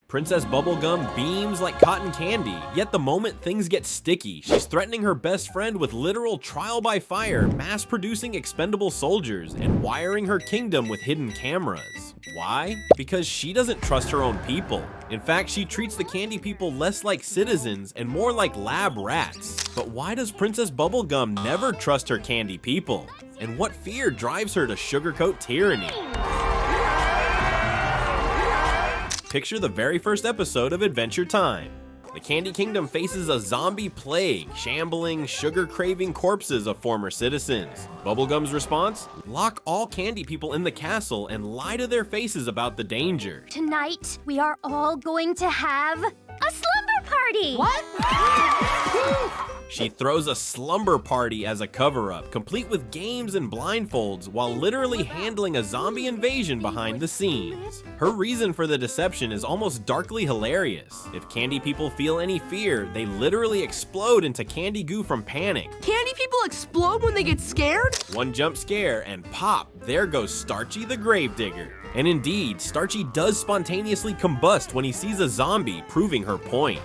Princess Bubblegum beams like cotton candy, yet the moment things get sticky, she's threatening her best friend with literal trial by fire, mass-producing expendable soldiers, and wiring her kingdom with hidden cameras. Why? Because she doesn't trust her own people. In fact, she treats the candy people less like citizens and more like lab rats. But why does Princess Bubblegum never trust her candy people? And what fear drives her to sugarcoat tyranny? Picture the very first episode of Adventure Time. The Candy Kingdom faces a zombie plague, shambling, sugar-craving corpses of former citizens. Bubblegum's response? Lock all candy people in the castle and lie to their faces about the danger. Tonight, we are all going to have a slumber party! What? She throws a slumber party as a cover-up, complete with games and blindfolds, while literally handling a zombie invasion behind the scenes. Her reason for the deception is almost darkly hilarious. If candy people feel any fear, they literally explode into candy goo from panic. Candy people explode when they get scared? One jump scare and pop, there goes Starchy the Gravedigger. And indeed, Starchy does spontaneously combust when he sees a zombie, proving her point.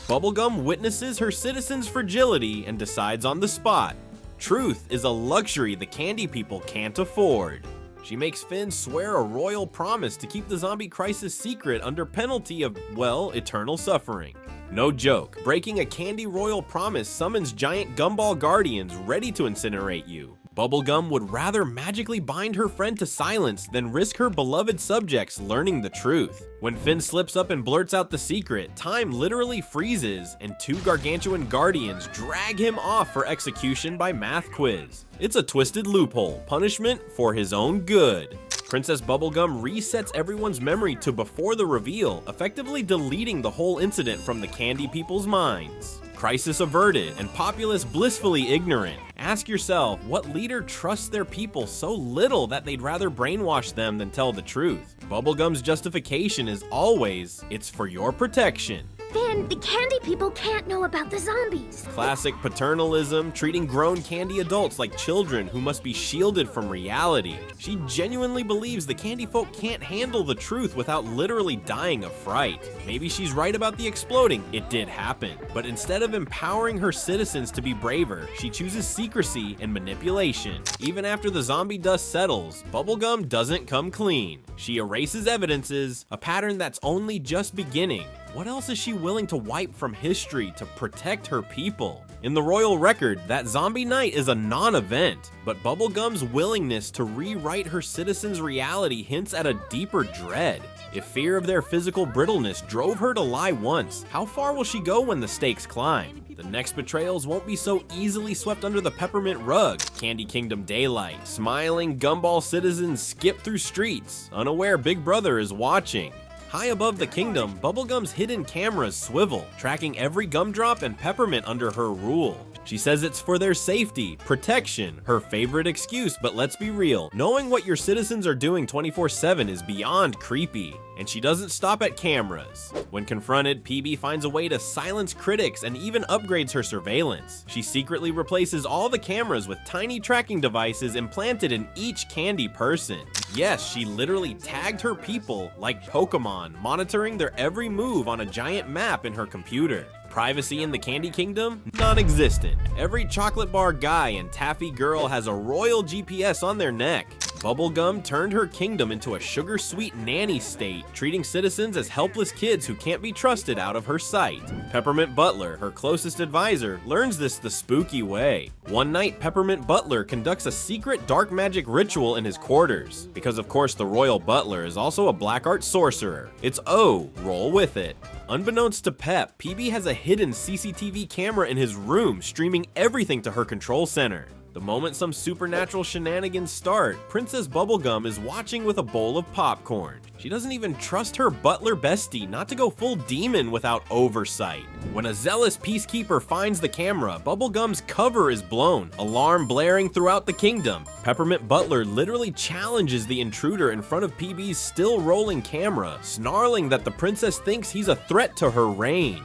Bubblegum witnesses her citizens' fragility and decides on the spot. Truth is a luxury the candy people can't afford. She makes Finn swear a royal promise to keep the zombie crisis secret under penalty of, well, eternal suffering. No joke, breaking a candy royal promise summons giant gumball guardians ready to incinerate you. Bubblegum would rather magically bind her friend to silence than risk her beloved subjects learning the truth. When Finn slips up and blurts out the secret, time literally freezes and two gargantuan guardians drag him off for execution by math quiz. It's a twisted loophole, punishment for his own good. Princess Bubblegum resets everyone's memory to before the reveal, effectively deleting the whole incident from the candy people's minds. Crisis averted and populace blissfully ignorant. Ask yourself, what leader trusts their people so little that they'd rather brainwash them than tell the truth? Bubblegum's justification is always, it's for your protection. Finn, the candy people can't know about the zombies. Classic paternalism, treating grown candy adults like children who must be shielded from reality. She genuinely believes the candy folk can't handle the truth without literally dying of fright. Maybe she's right about the exploding, it did happen. But instead of empowering her citizens to be braver, she chooses secrecy and manipulation. Even after the zombie dust settles, Bubblegum doesn't come clean. She erases evidences, a pattern that's only just beginning. What else is she willing to wipe from history to protect her people? In the royal record, that zombie night is a non-event, but Bubblegum's willingness to rewrite her citizens' reality hints at a deeper dread. If fear of their physical brittleness drove her to lie once, how far will she go when the stakes climb? The next betrayals won't be so easily swept under the peppermint rug. Candy Kingdom daylight, smiling gumball citizens skip through streets, unaware Big Brother is watching. High above the kingdom, Bubblegum's hidden cameras swivel, tracking every gumdrop and peppermint under her rule. She says it's for their safety, protection, her favorite excuse, but let's be real, knowing what your citizens are doing 24/7 is beyond creepy. And she doesn't stop at cameras. When confronted, PB finds a way to silence critics and even upgrades her surveillance. She secretly replaces all the cameras with tiny tracking devices implanted in each candy person. Yes, she literally tagged her people like Pokemon, monitoring their every move on a giant map in her computer. Privacy in the Candy Kingdom? Non-existent. Every chocolate bar guy and taffy girl has a royal GPS on their neck. Bubblegum turned her kingdom into a sugar-sweet nanny state, treating citizens as helpless kids who can't be trusted out of her sight. Peppermint Butler, her closest advisor, learns this the spooky way. One night, Peppermint Butler conducts a secret dark magic ritual in his quarters, because of course the royal butler is also a black art sorcerer. It's O, roll with it. Unbeknownst to Pep, PB has a hidden CCTV camera in his room streaming everything to her control center. The moment some supernatural shenanigans start, Princess Bubblegum is watching with a bowl of popcorn. She doesn't even trust her butler bestie not to go full demon without oversight. When a zealous peacekeeper finds the camera, Bubblegum's cover is blown, alarm blaring throughout the kingdom. Peppermint Butler literally challenges the intruder in front of PB's still rolling camera, snarling that the princess thinks he's a threat to her reign.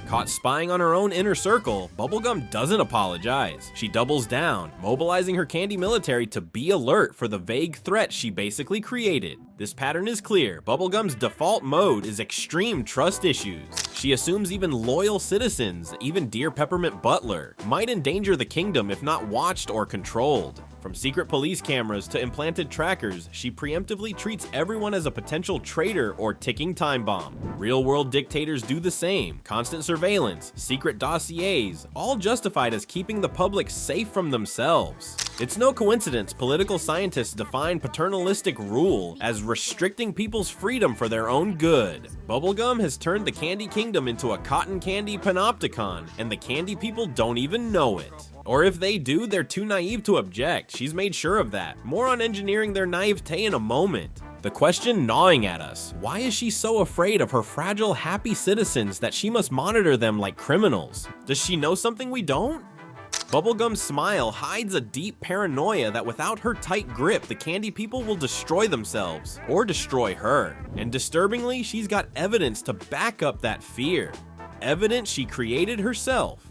Caught spying on her own inner circle, Bubblegum doesn't apologize. She doubles down, mobilizing her candy military to be alert for the vague threat she basically created. This pattern is clear. Bubblegum's default mode is extreme trust issues. She assumes even loyal citizens, even dear Peppermint Butler, might endanger the kingdom if not watched or controlled. From secret police cameras to implanted trackers, she preemptively treats everyone as a potential traitor or ticking time bomb. Real-world dictators do the same. Constant surveillance, secret dossiers, all justified as keeping the public safe from themselves. It's no coincidence political scientists define paternalistic rule as restricting people's freedom for their own good. Bubblegum has turned the Candy Kingdom into a cotton candy panopticon, and the candy people don't even know it. Or if they do, they're too naive to object. She's made sure of that. More on engineering their naivete in a moment. The question gnawing at us, why is she so afraid of her fragile, happy citizens that she must monitor them like criminals? Does she know something we don't? Bubblegum's smile hides a deep paranoia that without her tight grip, the candy people will destroy themselves, or destroy her. And disturbingly, she's got evidence to back up that fear. Evidence she created herself.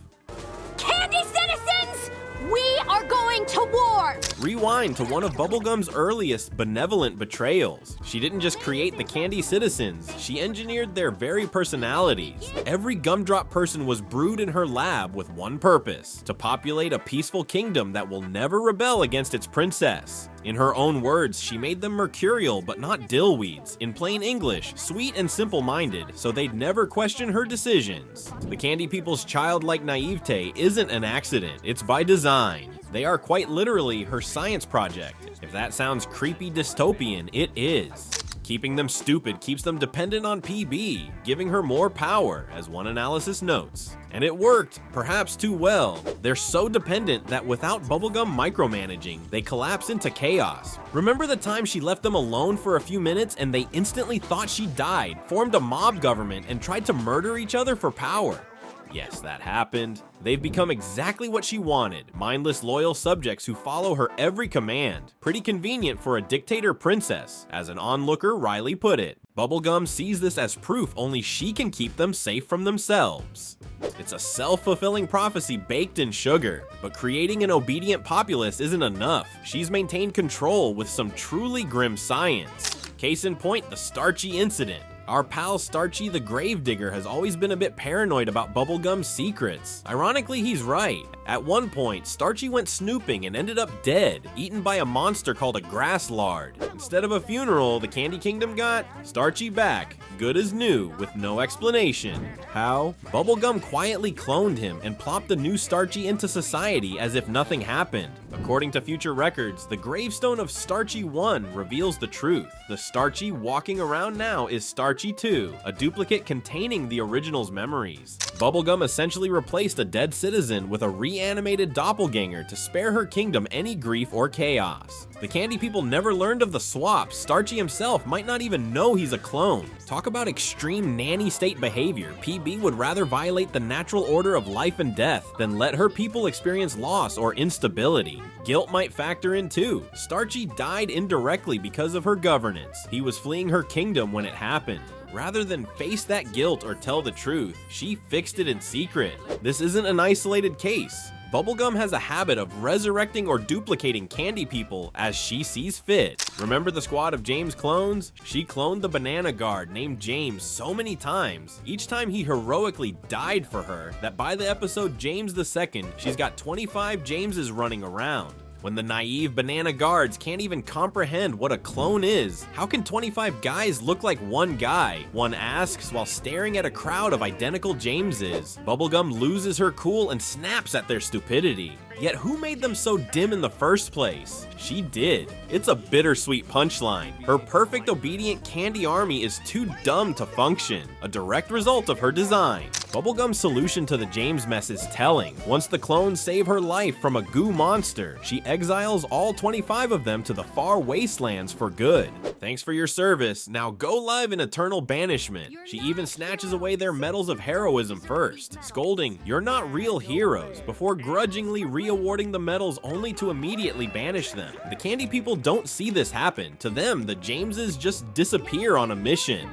Candy citizens! We are going to war! Rewind to one of Bubblegum's earliest benevolent betrayals. She didn't just create the candy citizens, she engineered their very personalities. Every gumdrop person was brewed in her lab with one purpose: to populate a peaceful kingdom that will never rebel against its princess. In her own words, she made them mercurial but not dillweeds. In plain English, sweet and simple-minded, so they'd never question her decisions. The candy people's childlike naivete isn't an accident, it's by design. They are quite literally her science project. If that sounds creepy dystopian, it is. Keeping them stupid keeps them dependent on PB, giving her more power, as one analysis notes. And it worked, perhaps too well. They're so dependent that without Bubblegum micromanaging, they collapse into chaos. Remember the time she left them alone for a few minutes and they instantly thought she died, formed a mob government, and tried to murder each other for power? Yes, that happened. They've become exactly what she wanted, mindless loyal subjects who follow her every command. Pretty convenient for a dictator princess, as an onlooker Riley put it. Bubblegum sees this as proof only she can keep them safe from themselves. It's a self-fulfilling prophecy baked in sugar, but creating an obedient populace isn't enough. She's maintained control with some truly grim science. Case in point, the Starchy incident. Our pal Starchy the Gravedigger has always been a bit paranoid about Bubblegum's secrets. Ironically, he's right. At one point, Starchy went snooping and ended up dead, eaten by a monster called a grass lard. Instead of a funeral, the Candy Kingdom got Starchy back, good as new, with no explanation. How? Bubblegum quietly cloned him and plopped the new Starchy into society as if nothing happened. According to future records, the gravestone of Starchy 1 reveals the truth. The Starchy walking around now is Starchy 2, a duplicate containing the original's memories. Bubblegum essentially replaced a dead citizen with a reanimated doppelganger to spare her kingdom any grief or chaos. The candy people never learned of the swap. Starchy himself might not even know he's a clone. Talk about extreme nanny state behavior. PB would rather violate the natural order of life and death than let her people experience loss or instability. Guilt might factor in too. Starchy died indirectly because of her governance. He was fleeing her kingdom when it happened. Rather than face that guilt or tell the truth, she fixed it in secret. This isn't an isolated case. Bubblegum has a habit of resurrecting or duplicating candy people as she sees fit. Remember the squad of James clones? She cloned the banana guard named James so many times, each time he heroically died for her, that by the episode James II, she's got 25 Jameses running around. When the naive banana guards can't even comprehend what a clone is, how can 25 guys look like one guy? One asks while staring at a crowd of identical Jameses. Bubblegum loses her cool and snaps at their stupidity. Yet who made them so dim in the first place? She did. It's a bittersweet punchline. Her perfect obedient candy army is too dumb to function, a direct result of her design. Bubblegum's solution to the James mess is telling. Once the clones save her life from a goo monster, she exiles all 25 of them to the far wastelands for good. Thanks for your service, now go live in eternal banishment. She even snatches away their medals of heroism first, scolding, "You're not real heroes," before grudgingly re-awarding the medals only to immediately banish them. The candy people don't see this happen. To them, the Jameses just disappear on a mission.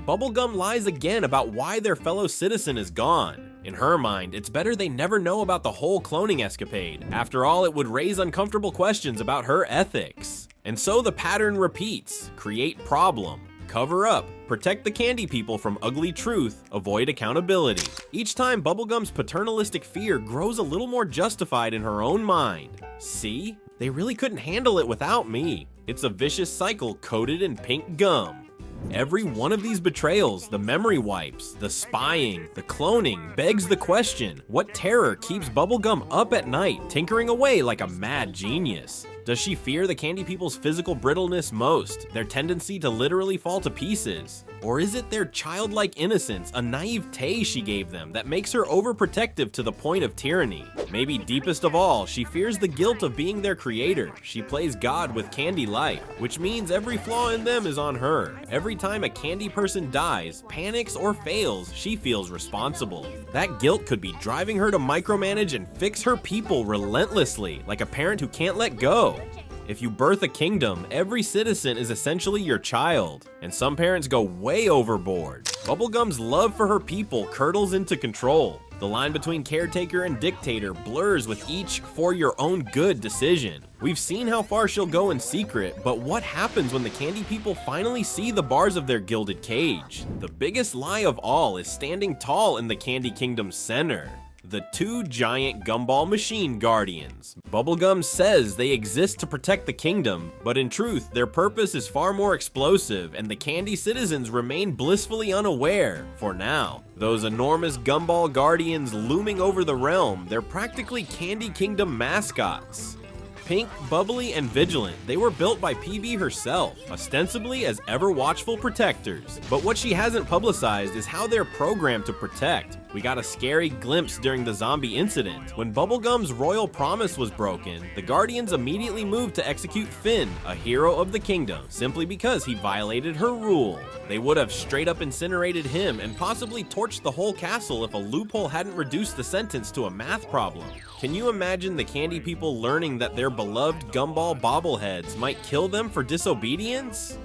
Bubblegum lies again about why their fellow citizen is gone. In her mind, it's better they never know about the whole cloning escapade. After all, it would raise uncomfortable questions about her ethics. And so the pattern repeats. Create problem. Cover up, protect the candy people from ugly truth, avoid accountability. Each time Bubblegum's paternalistic fear grows a little more justified in her own mind. See? They really couldn't handle it without me. It's a vicious cycle coated in pink gum. Every one of these betrayals, the memory wipes, the spying, the cloning, begs the question, what terror keeps Bubblegum up at night, tinkering away like a mad genius? Does she fear the candy people's physical brittleness most, their tendency to literally fall to pieces? Or is it their childlike innocence, a naivete she gave them, that makes her overprotective to the point of tyranny? Maybe deepest of all, she fears the guilt of being their creator. She plays God with candy life, which means every flaw in them is on her. Every time a candy person dies, panics, or fails, she feels responsible. That guilt could be driving her to micromanage and fix her people relentlessly, like a parent who can't let go. If you birth a kingdom, every citizen is essentially your child, and some parents go way overboard. Bubblegum's love for her people curdles into control. The line between caretaker and dictator blurs with each for your own good decision. We've seen how far she'll go in secret, but what happens when the candy people finally see the bars of their gilded cage? The biggest lie of all is standing tall in the Candy Kingdom's center. The two giant gumball machine guardians. Bubblegum says they exist to protect the kingdom, but in truth, their purpose is far more explosive, and the candy citizens remain blissfully unaware, for now. Those enormous gumball guardians looming over the realm, they're practically Candy Kingdom mascots. Pink, bubbly, and vigilant, they were built by PB herself, ostensibly as ever-watchful protectors. But what she hasn't publicized is how they're programmed to protect. We got a scary glimpse during the zombie incident. When Bubblegum's royal promise was broken, the Guardians immediately moved to execute Finn, a hero of the kingdom, simply because he violated her rule. They would have straight up incinerated him and possibly torched the whole castle if a loophole hadn't reduced the sentence to a math problem. Can you imagine the candy people learning that their beloved gumball bobbleheads might kill them for disobedience?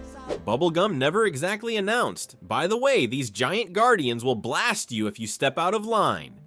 Bubblegum never exactly announced, by the way, these giant guardians will blast you if you step out of line.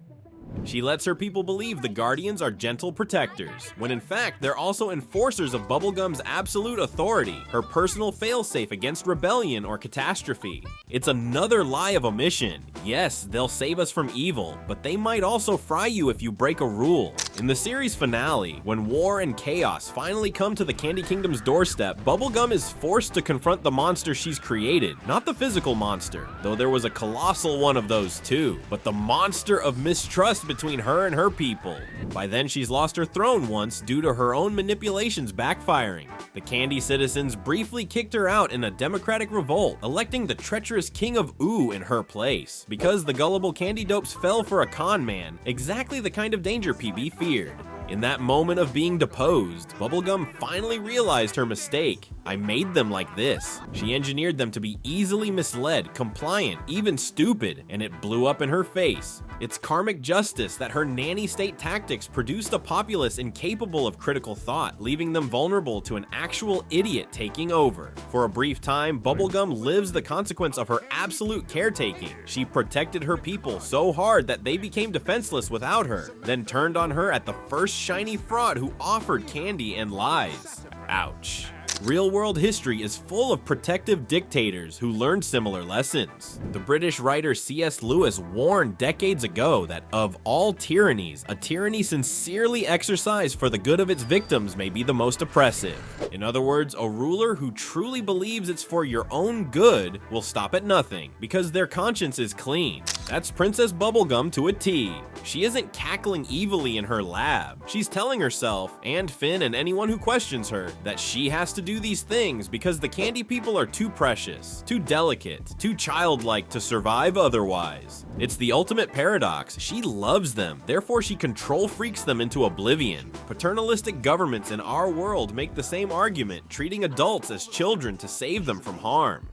She lets her people believe the Guardians are gentle protectors, when in fact they're also enforcers of Bubblegum's absolute authority, her personal failsafe against rebellion or catastrophe. It's another lie of omission. Yes, they'll save us from evil, but they might also fry you if you break a rule. In the series finale, when war and chaos finally come to the Candy Kingdom's doorstep, Bubblegum is forced to confront the monster she's created, not the physical monster, though there was a colossal one of those too, but the monster of mistrust between her and her people. By then she's lost her throne once due to her own manipulations backfiring. The candy citizens briefly kicked her out in a democratic revolt, electing the treacherous King of Ooh in her place, because the gullible candy dopes fell for a con man, exactly the kind of danger PB feared. In that moment of being deposed, Bubblegum finally realized her mistake. I made them like this. She engineered them to be easily misled, compliant, even stupid, and it blew up in her face. It's karmic justice that her nanny state tactics produced a populace incapable of critical thought, leaving them vulnerable to an actual idiot taking over. For a brief time, Bubblegum lives the consequence of her absolute caretaking. She protected her people so hard that they became defenseless without her, then turned on her at the first shiny fraud who offered candy and lies. Ouch. Real-world history is full of protective dictators who learned similar lessons. The British writer C.S. Lewis warned decades ago that of all tyrannies, a tyranny sincerely exercised for the good of its victims may be the most oppressive. In other words, a ruler who truly believes it's for your own good will stop at nothing because their conscience is clean. That's Princess Bubblegum to a T. She isn't cackling evilly in her lab. She's telling herself, and Finn and anyone who questions her, that she has to do these things because the candy people are too precious, too delicate, too childlike to survive otherwise. It's the ultimate paradox. She loves them, therefore she control freaks them into oblivion. Paternalistic governments in our world make the same argument, treating adults as children to save them from harm.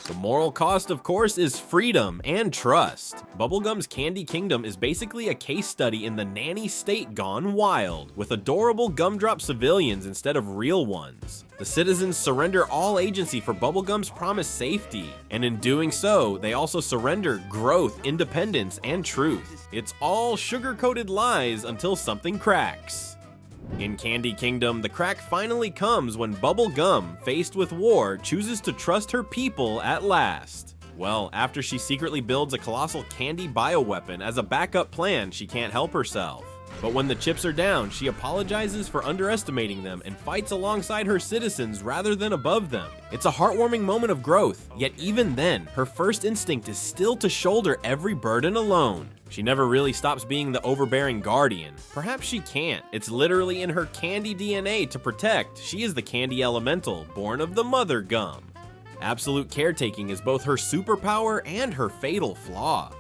The moral cost, of course, is freedom and trust. Bubblegum's Candy Kingdom is basically a case study in the nanny state gone wild, with adorable gumdrop civilians instead of real ones. The citizens surrender all agency for Bubblegum's promised safety, and in doing so, they also surrender growth, independence, and truth. It's all sugar-coated lies until something cracks. In Candy Kingdom, the crack finally comes when Bubblegum, faced with war, chooses to trust her people at last. Well, after she secretly builds a colossal candy bioweapon as a backup plan, she can't help herself. But when the chips are down, she apologizes for underestimating them and fights alongside her citizens rather than above them. It's a heartwarming moment of growth, yet even then, her first instinct is still to shoulder every burden alone. She never really stops being the overbearing guardian. Perhaps she can't. It's literally in her candy DNA to protect. She is the candy elemental, born of the mother gum. Absolute caretaking is both her superpower and her fatal flaw.